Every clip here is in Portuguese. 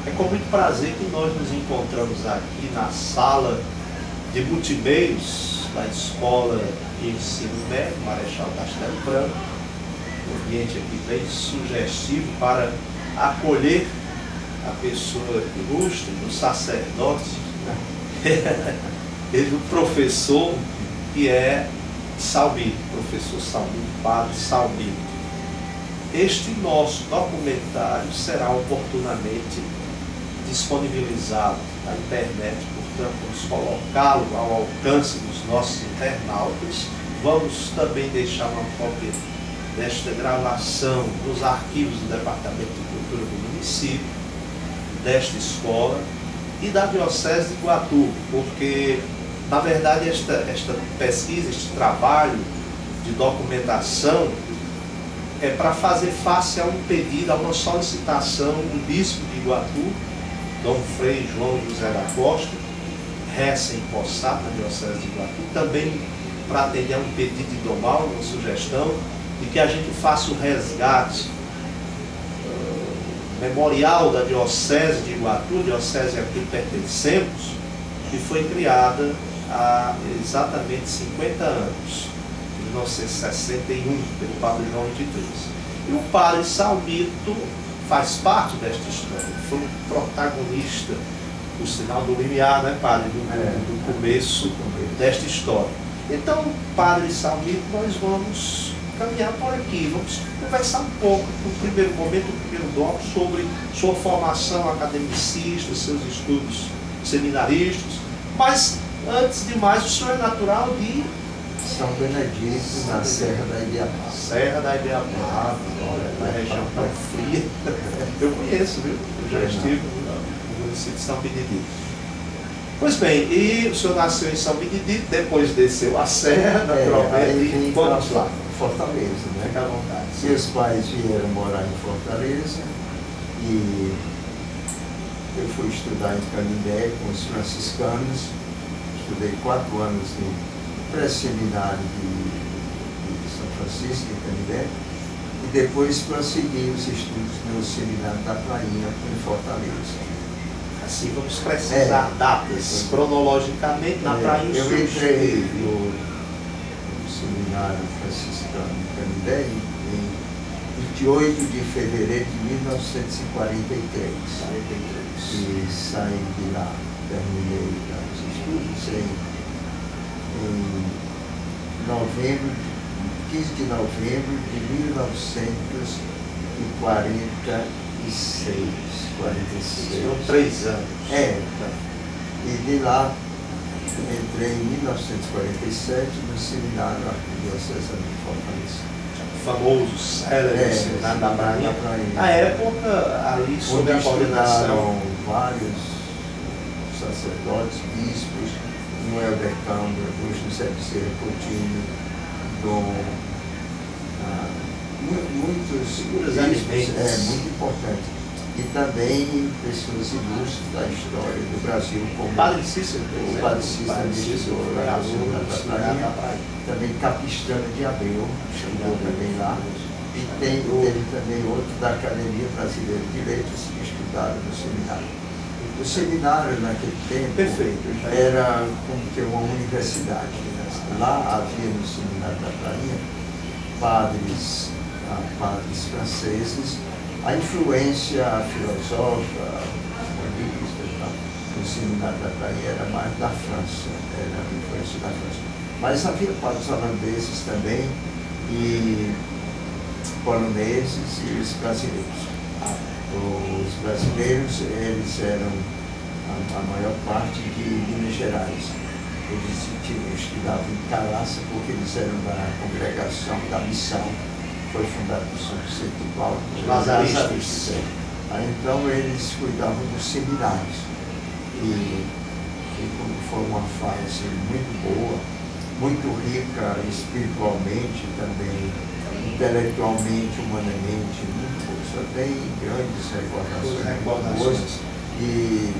É com muito prazer que nós nos encontramos aqui na sala de multimeios da Escola de Ensino Médio Marechal Castelo Branco. Um ambiente aqui bem sugestivo para acolher a pessoa ilustre do sacerdote e do professor que é Salmito, professor Salmito, padre Salmito. Este nosso documentário será oportunamente disponibilizado na internet, portanto vamos colocá-lo ao alcance dos nossos internautas. Vamos também deixar uma cópia desta gravação nos arquivos do Departamento de Cultura do município, desta escola e da Diocese de Iguatu, porque na verdade esta pesquisa, este trabalho de documentação é para fazer face a um pedido, a uma solicitação do bispo de Iguatu, Dom Frei João José da Costa, recém-possado na Diocese de Iguatu, também para atender a um pedido de Dom Mauro, uma sugestão de que a gente faça o resgate memorial da Diocese de Iguatu, diocese a que pertencemos, que foi criada há exatamente 50 anos, em 1961, pelo Padre João XXIII. E o Padre Salmito faz parte desta história, foi um protagonista, por sinal do limiar, né, Padre, do começo desta história. Então, Padre Salmito, nós vamos caminhar por aqui, vamos conversar um pouco, no primeiro momento, no primeiro bloco, sobre sua formação academicista, seus estudos seminaristas, mas, antes de mais, o senhor é natural de São Benedito, na Serra da Ibiapaba. Serra da Ibiapaba, na região tão fria. Eu conheço, viu? Eu já estive no município de São Benedito. Pois bem, e o senhor nasceu em São Benedito, depois desceu a serra, naturalmente, e vamos lá. Fortaleza, né? Fica à vontade. Meus pais vieram morar em Fortaleza e eu fui estudar em Canindé com os franciscanos. Estudei 4 anos no pré-seminário de São Francisco, em Canindé, e depois prossegui os estudos no seminário da Prainha, em Fortaleza. Assim, vamos precisar datas, cronologicamente, na Prainha. Eu entrei no seminário franciscano em Canindé em 28 de fevereiro de 1943. E saí de lá, terminei os estudos em novembro, 15 de novembro de 1946. 46. Foram 3 anos. E de lá entrei em 1947 no seminário arquidiocesano de Fortaleza. O famoso célebre seminário da Prainha. Na época, ali sob a coordenação, vários sacerdotes, bispos, Noel de Câmara, José Bezerra Coutinho, muitos figuras bispos, muito importantes. E também pessoas ilustres da história do Brasil, como Padre Cícero, o Padre Cícero, também Capistrano de Abreu, chegou também lá. E teve também outro da Academia Brasileira de Letras que estudaram no seminário. O seminário, naquele tempo, era como que uma universidade. Lá havia no seminário da Prainha padres franceses. A influência filosófica, humanista, no seminário da Prainha era mais da França, era a influência da França. Mas havia padres holandeses também, e poloneses e os brasileiros. Os brasileiros, eles eram a maior parte de Minas Gerais. Eles estudavam em Caraça porque eles eram da congregação da missão. Foi fundado por São Vicente de Paulo, Lazaristas. Então eles cuidavam dos seminários. E como foi uma fase muito boa, muito rica espiritualmente também, intelectualmente, humanamente, muito boa. Só tem grandes recordações e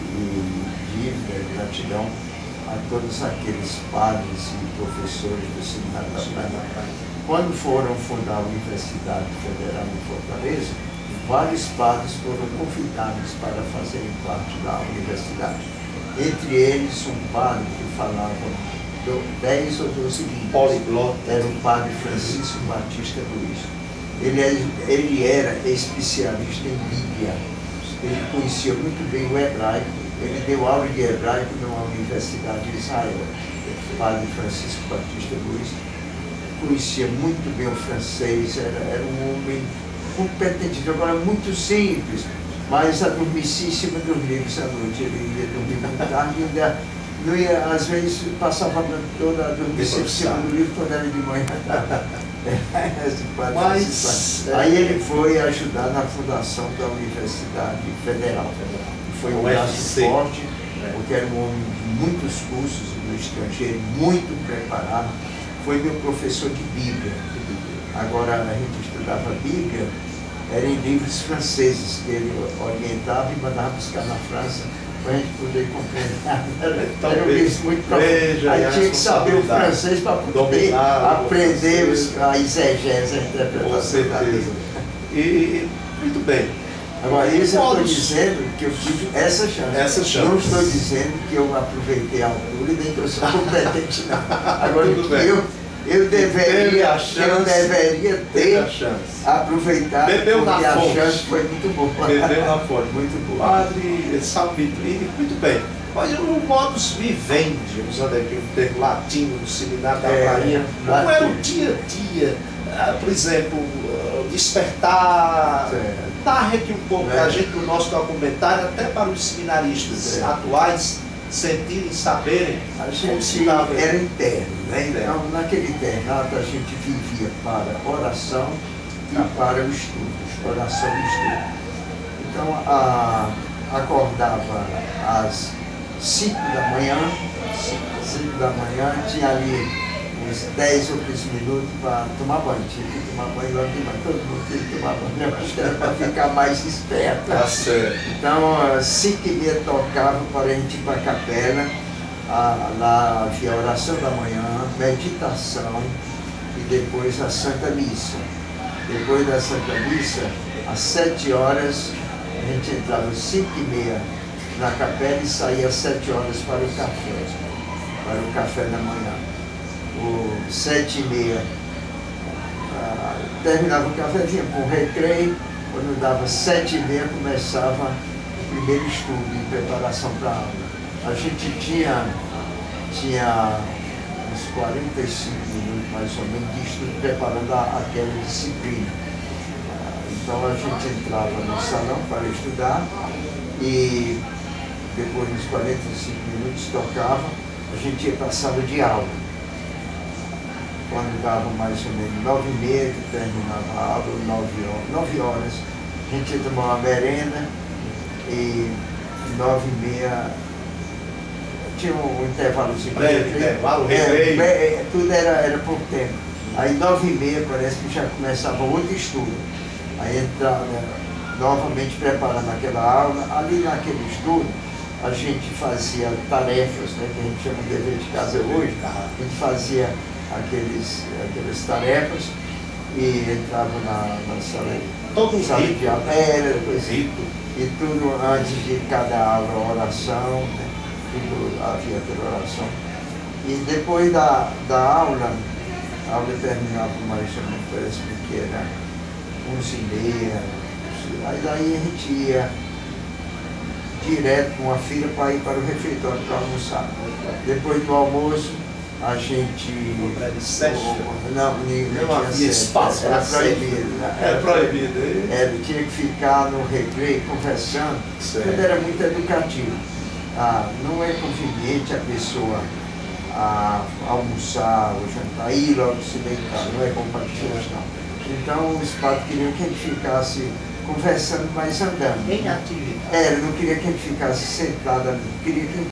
dívida, gratidão a todos aqueles padres e professores do seminário da Prainha. Quando foram fundar a Universidade Federal em Fortaleza, em vários padres foram convidados para fazerem parte da universidade. Entre eles, um padre que falava 10 ou 12 línguas. Poliglota. Era o padre Francisco Batista Luiz. Ele era especialista em Bíblia. Ele conhecia muito bem o hebraico. Ele deu aula de hebraico numa universidade de Israel. O padre Francisco Batista Luiz conhecia muito bem o francês. Era um homem competente, agora muito simples, mas adormecíssimo dos livros à noite. Ele ia dormir muito tarde, não ia, às vezes passava toda a dormir em cima do livro quando era de manhã. Mas, aí ele foi ajudar na fundação da Universidade Federal. Foi um braço forte, porque era um homem de muitos cursos no estrangeiro, muito preparado. Foi meu professor de Bíblia. Agora a gente estudava Bíblia, era em livros franceses que ele orientava e mandava buscar na França para a gente poder compreender. Era um livro muito profundo. Aí tinha que saber o francês para poder aprender a exegese, a interpretação. Com certeza. E muito bem. Agora, isso eu estou dizendo que eu tive essa chance. Não estou dizendo que eu aproveitei a altura e nem que eu sou competente, não. Agora, eu deveria ter aproveitado, porque a chance foi muito boa. Bebeu na fonte. Muito boa. Padre Salvito, muito bem. Mas o modus vivendi, usando aqui um termo latino no seminário da Bahia, como era o dia a dia? Por exemplo, despertar, narre aqui um pouco para a gente, no nosso documentário, até para os seminaristas atuais sentirem, saberem. A gente era interno, né? Então, naquele internato a gente vivia para oração e para o estudo, oração e estudo. Então, acordava às 5 da manhã, 5 da manhã, tinha ali uns 10 ou 15 minutos para tomar banho. Tinha que tomar banho logo de manhã, todo mundo tinha que tomar banho, eu acho que era para ficar mais esperto. Tá certo. Então, às 5h30 tocava para a gente ir para a capela, lá havia a oração da manhã, meditação e depois a Santa Missa. Depois da Santa Missa, às 7 horas, a gente entrava às 5h30 na capela e saía às 7 horas para o café da manhã. 7h30, terminava o café, vinha com o recreio, quando dava 7h30 começava o primeiro estudo em preparação para a aula. A gente tinha uns 45 minutos mais ou menos de estudo preparando aquela disciplina. Então a gente entrava no salão para estudar e depois dos 45 minutos tocava, a gente ia para a sala de aula. Quando dava mais ou menos 9h30 que terminava a aula, 9 horas, a gente ia tomar uma merenda e 9h30 tinha um intervalozinho. Intervalo, recreio. Tudo era pouco tempo. Aí 9h30 parece que já começava outro estudo. Aí entrava novamente preparando aquela aula. Ali naquele estudo, a gente fazia tarefas, né, que a gente chama de dever de casa hoje. A gente fazia aquelas tarefas e entrava na sala, todo sala rito, de aula. E tudo antes de cada aula, oração, né? Tudo havia aquela oração. E depois da aula, a aula terminava mais ou menos, parece que era 11h30. Aí daí a gente ia direto com uma fila para ir para o refeitório para almoçar. Depois do almoço, a gente... Não havia espaço. Era proibido. Era proibido. Tinha que ficar no recreio conversando. Tudo era muito educativo. Não é conveniente a pessoa almoçar ou jantar, ir logo se deitar. Não é bom para as não. Então os padres queriam que a gente ficasse conversando, mas andando. Em atividade. Não queria que a gente ficasse sentado ali. Queria que